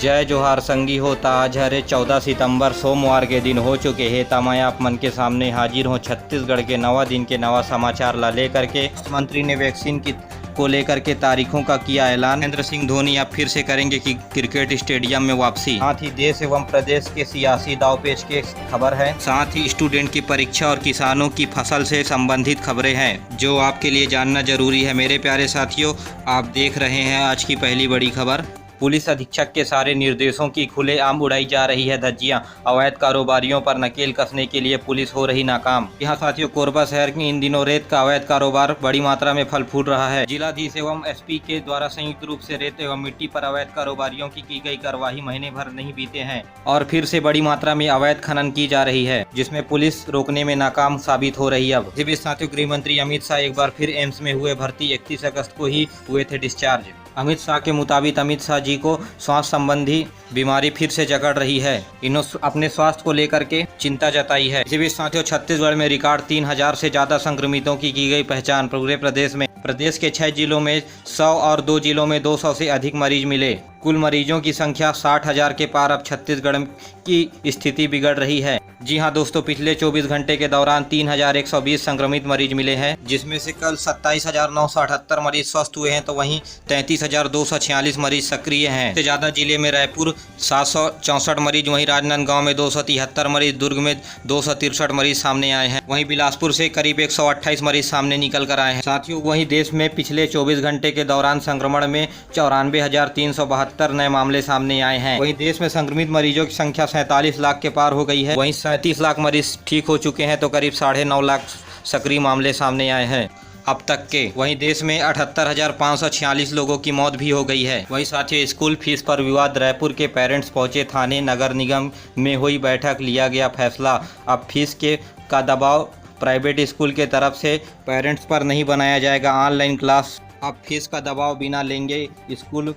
जय जोहार संगी होता आज हरे 14 सितंबर सोमवार के दिन हो चुके हैं तमय आप मन के सामने हाजिर हो छत्तीसगढ़ के नवा दिन के नवा समाचार ला लेकर के। मंत्री ने वैक्सीन की को लेकर के तारीखों का किया ऐलान। महेंद्र सिंह धोनी अब फिर से करेंगे कि क्रिकेट स्टेडियम में वापसी। साथ ही देश एवं प्रदेश के सियासी दावपेच की खबर है। साथ ही स्टूडेंट की परीक्षा और किसानों की फसल से संबंधित खबरें हैं जो आपके लिए जानना जरूरी है। मेरे प्यारे साथियों, आप देख रहे हैं आज की पहली बड़ी खबर। पुलिस अधीक्षक के सारे निर्देशों की खुलेआम उड़ाई जा रही है धज्जियां। अवैध कारोबारियों पर नकेल कसने के लिए पुलिस हो रही नाकाम। यहाँ साथियों, कोरबा शहर में इन दिनों रेत का अवैध कारोबार बड़ी मात्रा में फल फूल रहा है। जिलाधीश एवं एसपी के द्वारा संयुक्त रूप से रेत एवं मिट्टी पर अवैध कारोबारियों की गई कार्यवाही महीने भर नहीं बीते हैं और फिर से बड़ी मात्रा में अवैध खनन की जा रही है, जिसमें पुलिस रोकने में नाकाम साबित हो रही है। अब इसी बीच साथियों, गृह मंत्री अमित शाह एक बार फिर एम्स में हुए भर्ती। 31 अगस्त को ही हुए थे डिस्चार्ज। अमित शाह के मुताबिक अमित शाह जी को श्वास संबंधी बीमारी फिर से जकड़ रही है। इन्होंने अपने स्वास्थ्य को लेकर के चिंता जताई है। इसी बीच साथियों, छत्तीसगढ़ में रिकॉर्ड 3000 से ज्यादा संक्रमितों की गई पहचान। पूरे प्रदेश में प्रदेश के 6 जिलों में 100 और 2 जिलों में 200 से अधिक मरीज मिले। कुल मरीजों की संख्या 60,000 के पार। अब छत्तीसगढ़ की स्थिति बिगड़ रही है। जी हां दोस्तों, पिछले 24 घंटे के दौरान 3120 संक्रमित मरीज मिले हैं, जिसमें से कल 27,978 मरीज स्वस्थ हुए हैं, तो वहीं 33,246 मरीज सक्रिय हैं। सबसे ज्यादा जिले में रायपुर 764 मरीज, वहीं राजनांदगांव में 273 मरीज, दुर्ग में 263 मरीज सामने आए हैं, वहीं बिलासपुर से करीब 128 मरीज सामने निकल कर आए हैं। साथियों, वहीं देश में पिछले 24 घंटे के दौरान संक्रमण में 94,372 नए मामले सामने आए हैं। वहीं देश में संक्रमित मरीजों की संख्या 47 लाख के पार हो गई है। वहीं 37 लाख मरीज ठीक हो चुके हैं, तो करीब 9.5 लाख सक्रिय मामले सामने आए हैं अब तक के। वहीं देश में 78,546 लोगों की मौत भी हो गई है। वहीं साथियों, स्कूल फीस पर विवाद। रायपुर के पेरेंट्स पहुंचे थाने। नगर निगम में हुई बैठक, लिया गया फैसला। अब फीस का दबाव प्राइवेट स्कूल के तरफ से पेरेंट्स पर नहीं बनाया जाएगा। ऑनलाइन क्लास अब फीस का दबाव बिना लेंगे स्कूल।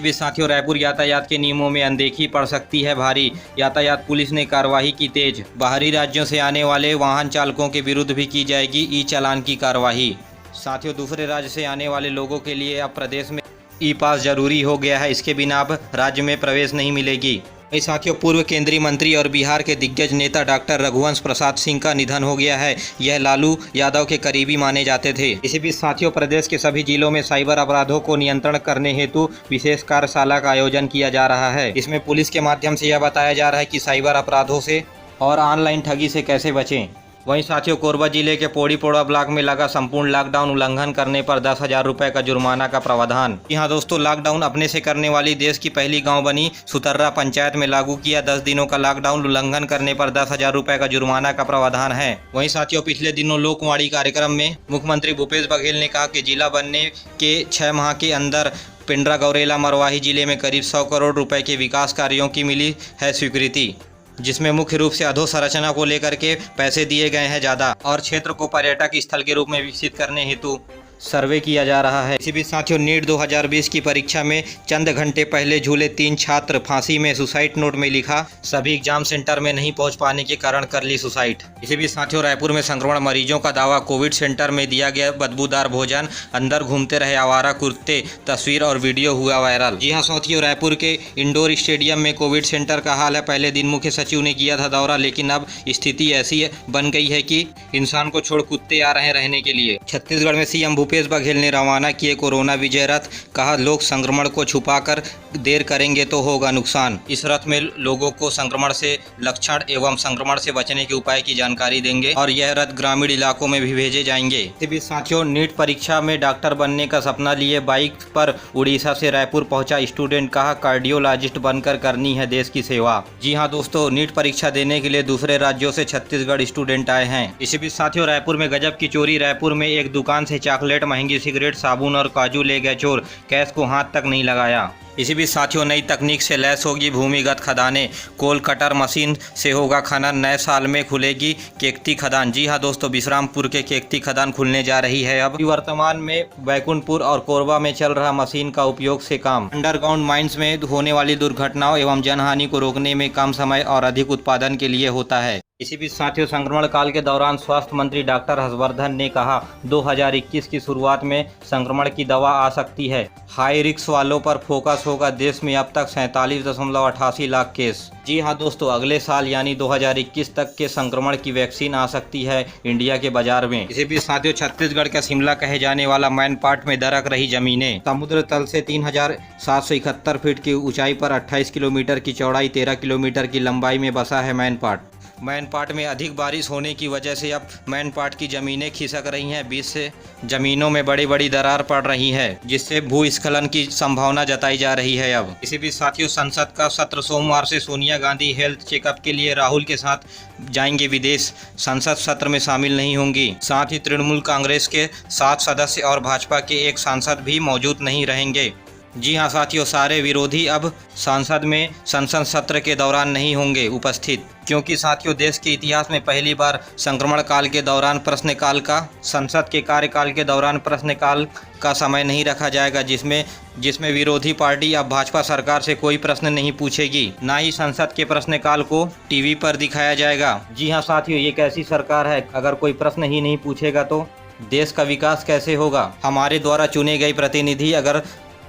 भी साथियों, रायपुर यातायात के नियमों में अनदेखी पड़ सकती है भारी। यातायात पुलिस ने कार्रवाई की तेज। बाहरी राज्यों से आने वाले वाहन चालकों के विरुद्ध भी की जाएगी ई चालान की कार्रवाई। साथियों, दूसरे राज्य से आने वाले लोगों के लिए अब प्रदेश में ई पास जरूरी हो गया है। इसके बिना अब राज्य में प्रवेश नहीं मिलेगी। वही साथियों, पूर्व केंद्रीय मंत्री और बिहार के दिग्गज नेता डॉक्टर रघुवंश प्रसाद सिंह का निधन हो गया है। यह लालू यादव के करीबी माने जाते थे। इसी बीच साथियों, प्रदेश के सभी जिलों में साइबर अपराधों को नियंत्रण करने हेतु विशेष कार्यशाला का आयोजन किया जा रहा है। इसमें पुलिस के माध्यम से यह बताया जा रहा है कि साइबर अपराधों से और ऑनलाइन ठगी से कैसे बचें। वहीं साथियों, कोरबा जिले के पौड़ी-पोड़ा ब्लॉक में लगा संपूर्ण लॉकडाउन उल्लंघन करने पर 10,000 रुपये का जुर्माना का प्रावधान। यहाँ दोस्तों, लॉकडाउन अपने से करने वाली देश की पहली गांव बनी सुतर्रा पंचायत में लागू किया। 10 दिनों का लॉकडाउन उल्लंघन करने पर 10,000 रुपये का जुर्माना का प्रावधान है। वहीं साथियों, पिछले दिनों लोकवाणी कार्यक्रम में मुख्यमंत्री भूपेश बघेल ने कहा कि जिला बनने के 6 माह के अंदर पिंडरा, गौरेला, मरवाही जिले में करीब 100 करोड़ रुपए के विकास कार्यों की मिली है स्वीकृति, जिसमें मुख्य रूप से अधोसंरचना को लेकर के पैसे दिए गए हैं ज़्यादा और क्षेत्र को पर्यटक स्थल के रूप में विकसित करने हेतु सर्वे किया जा रहा है। इसी बीच साथियों, नीट 2020 की परीक्षा में चंद घंटे पहले झूले 3 छात्र फांसी में। सुसाइड नोट में लिखा, सभी एग्जाम सेंटर में नहीं पहुंच पाने के कारण कर ली सुसाइड। इसी बीच साथियों, रायपुर में संक्रमण मरीजों का दावा। कोविड सेंटर में दिया गया बदबूदार भोजन, अंदर घूमते रहे आवारा कुत्ते। तस्वीर और वीडियो हुआ वायरल। जी हाँ साथियों, रायपुर के इंडोर स्टेडियम में कोविड सेंटर का हाल है। पहले दिन मुख्य सचिव ने किया था दौरा, लेकिन अब स्थिति ऐसी बन गई है कि इंसान को छोड़ कुत्ते आ रहे हैं रहने के लिए। छत्तीसगढ़ में सीएम भूपेश बघेल ने रवाना किए कोरोना विजय रथ। कहा, लोग संक्रमण को छुपाकर देर करेंगे तो होगा नुकसान। इस रथ में लोगों को संक्रमण से लक्षण एवं संक्रमण से बचने के उपाय की जानकारी देंगे और यह रथ ग्रामीण इलाकों में भी भेजे जाएंगे। इसी बीच साथियों, नीट परीक्षा में डॉक्टर बनने का सपना लिए बाइक पर उड़ीसा से रायपुर पहुंचा स्टूडेंट। कहा, कार्डियोलॉजिस्ट बनकर करनी है देश की सेवा। जी हाँ दोस्तों, नीट परीक्षा देने के लिए दूसरे राज्यों से छत्तीसगढ़ स्टूडेंट आए हैं। इसी बीच साथियों, रायपुर में गजब की चोरी। रायपुर में एक दुकान से चॉकलेट, महंगी सिगरेट, साबुन और काजू ले गए चोर। कैश को हाथ तक नहीं लगाया। इसी बीच साथियों, नई तकनीक से लैस होगी भूमिगत खदानें। कोल कटर मशीन से होगा खनन। नए साल में खुलेगी केकती खदान। जी हां दोस्तों, विश्रामपुर के केकती खदान खुलने जा रही है। अब वर्तमान में बैकुंठपुर और कोरबा में चल रहा मशीन का उपयोग से काम। अंडरग्राउंड माइंस में होने वाली दुर्घटनाओं एवं जनहानि को रोकने में कम समय और अधिक उत्पादन के लिए होता है। इसी बीच साथियों, संक्रमण काल के दौरान स्वास्थ्य मंत्री डॉक्टर हर्षवर्धन ने कहा 2021 की शुरुआत में संक्रमण की दवा आ सकती है। हाई रिस्क वालों पर फोकस होगा। देश में अब तक 47.88 लाख केस। जी हां दोस्तों, अगले साल यानी 2021 तक के संक्रमण की वैक्सीन आ सकती है इंडिया के बाजार में। इसी बीच साथियों, छत्तीसगढ़ का शिमला कहे जाने वाला मैनपाट में दरक रही जमीनें। समुद्र तल से 3771 फीट की ऊंचाई पर 28 किलोमीटर की चौड़ाई, 13 किलोमीटर की लंबाई में बसा है मैनपाट। मैनपाट में अधिक बारिश होने की वजह से अब मैनपाट की ज़मीनें खिसक रही हैं। बीच से ज़मीनों में बड़ी बड़ी दरार पड़ रही है, जिससे भूस्खलन की संभावना जताई जा रही है। अब इसी बीच साथियों, संसद का सत्र सोमवार से सोनिया गांधी हेल्थ चेकअप के लिए राहुल के साथ जाएंगे विदेश। संसद सत्र में शामिल नहीं होंगी। साथ ही तृणमूल कांग्रेस के 7 सदस्य और भाजपा के 1 सांसद भी मौजूद नहीं रहेंगे। जी हां साथियों, सारे विरोधी अब संसद में संसद सत्र के दौरान नहीं होंगे उपस्थित, क्योंकि साथियों देश के इतिहास में पहली बार संक्रमण काल के दौरान प्रश्नकाल का, संसद के कार्यकाल के दौरान प्रश्नकाल का समय नहीं रखा जाएगा, जिसमें विरोधी पार्टी अब भाजपा सरकार से कोई प्रश्न नहीं पूछेगी। ना ही संसद के प्रश्नकाल को टीवी पर दिखाया जाएगा। जी हां साथियों, ये कैसी सरकार है? अगर कोई प्रश्न ही नहीं पूछेगा तो देश का विकास कैसे होगा? हमारे द्वारा चुने गए प्रतिनिधि अगर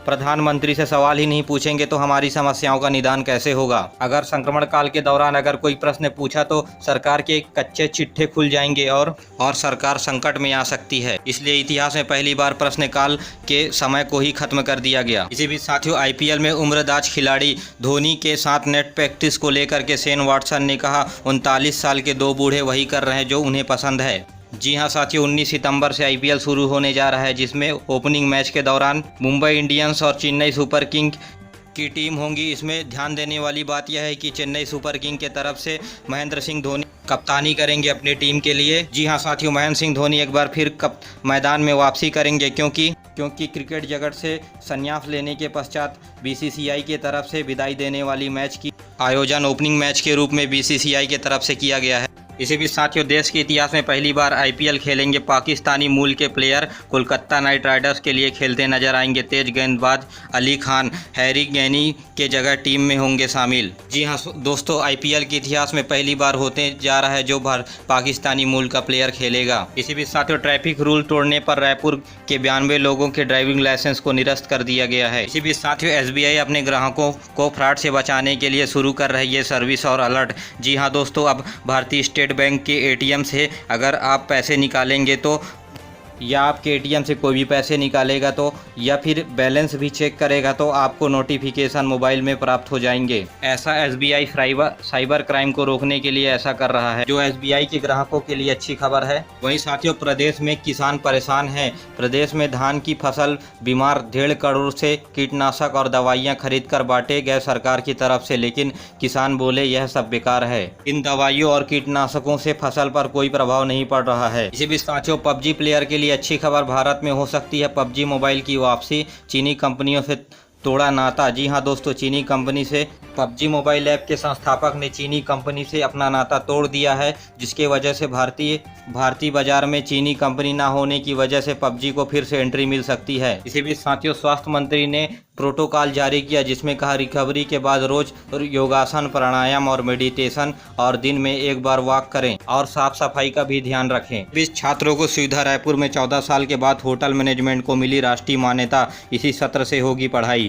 प्रधानमंत्री से सवाल ही नहीं पूछेंगे तो हमारी समस्याओं का निदान कैसे होगा? अगर संक्रमण काल के दौरान अगर कोई प्रश्न पूछा तो सरकार के कच्चे चिट्ठे खुल जाएंगे और सरकार संकट में आ सकती है। इसलिए इतिहास में पहली बार प्रश्नकाल के समय को ही खत्म कर दिया गया। इसी बीच साथियों, आईपीएल में उम्रदराज खिलाड़ी धोनी के साथ नेट प्रैक्टिस को लेकर के शेन वॉटसन ने कहा 39 साल के 2 बूढ़े वही कर रहे हैं जो उन्हें पसंद है। जी हां साथियों, 19 सितंबर से आईपीएल शुरू होने जा रहा है, जिसमें ओपनिंग मैच के दौरान मुंबई इंडियंस और चेन्नई सुपर किंग की टीम होंगी। इसमें ध्यान देने वाली बात यह है कि चेन्नई सुपर किंग के तरफ से महेंद्र सिंह धोनी कप्तानी करेंगे अपनी टीम के लिए। जी हां साथियों, महेंद्र सिंह धोनी एक बार फिर मैदान में वापसी करेंगे, क्योंकि क्रिकेट जगत से संन्यास लेने के पश्चात बीसीसीआई की तरफ से विदाई देने वाली मैच की आयोजन ओपनिंग मैच के रूप में बीसीसीआई की तरफ से किया गया है। इसी बीच साथियों, देश के इतिहास में पहली बार आईपीएल खेलेंगे पाकिस्तानी मूल के प्लेयर। कोलकाता नाइट राइडर्स के लिए खेलते नजर आएंगे तेज गेंदबाज अली खान। हैरी गैनी के जगह टीम में होंगे शामिल। जी हां दोस्तों, आईपीएल के इतिहास में पहली बार होते जा रहा है जो पाकिस्तानी मूल का प्लेयर खेलेगा। इसी बीच साथियों, ट्रैफिक रूल तोड़ने पर रायपुर के 92 लोगों के ड्राइविंग लाइसेंस को निरस्त कर दिया गया है। इसी बीच साथियों, एसबीआई अपने ग्राहकों को फ्रॉड से बचाने के लिए शुरू कर रही है सर्विस और अलर्ट। जी हां दोस्तों, अब भारतीय स्टेट बैंक के एटीएम से अगर आप पैसे निकालेंगे तो, या आपके एटीएम से कोई भी पैसे निकालेगा तो, या फिर बैलेंस भी चेक करेगा तो आपको नोटिफिकेशन मोबाइल में प्राप्त हो जाएंगे। ऐसा एसबीआई साइबर क्राइम को रोकने के लिए ऐसा कर रहा है, जो एसबीआई के ग्राहकों के लिए अच्छी खबर है। वहीं साथियों, प्रदेश में किसान परेशान हैं। प्रदेश में धान की फसल बीमार, 1.5 करोड़ से कीटनाशक और दवाइयाँ खरीद कर बांटे गए सरकार की तरफ से, लेकिन किसान बोले यह सब बेकार है। इन दवाइयों और कीटनाशकों से फसल पर कोई प्रभाव नहीं पड़ रहा है। इसी बीच साथियों, पबजी प्लेयर के लिए अच्छी खबर भारत में हो सकती है। पबजी मोबाइल की वापसी, चीनी कंपनियों से तोड़ा नाता। जी हां दोस्तों, चीनी कंपनी से पबजी मोबाइल ऐप के संस्थापक ने चीनी कंपनी से अपना नाता तोड़ दिया है, जिसके वजह से भारतीय बाजार में चीनी कंपनी ना होने की वजह से पबजी को फिर से एंट्री मिल सकती है। इसी बीच साथियों, स्वास्थ्य मंत्री ने प्रोटोकॉल जारी किया, जिसमें कहा रिकवरी के बाद रोज योगासन, प्राणायाम और मेडिटेशन और दिन में 1 बार वॉक करें और साफ सफाई का भी ध्यान रखें। बीच छात्रों को सुविधा, रायपुर में 14 साल के बाद होटल मैनेजमेंट को मिली राष्ट्रीय मान्यता। इसी सत्र से होगी पढ़ाई।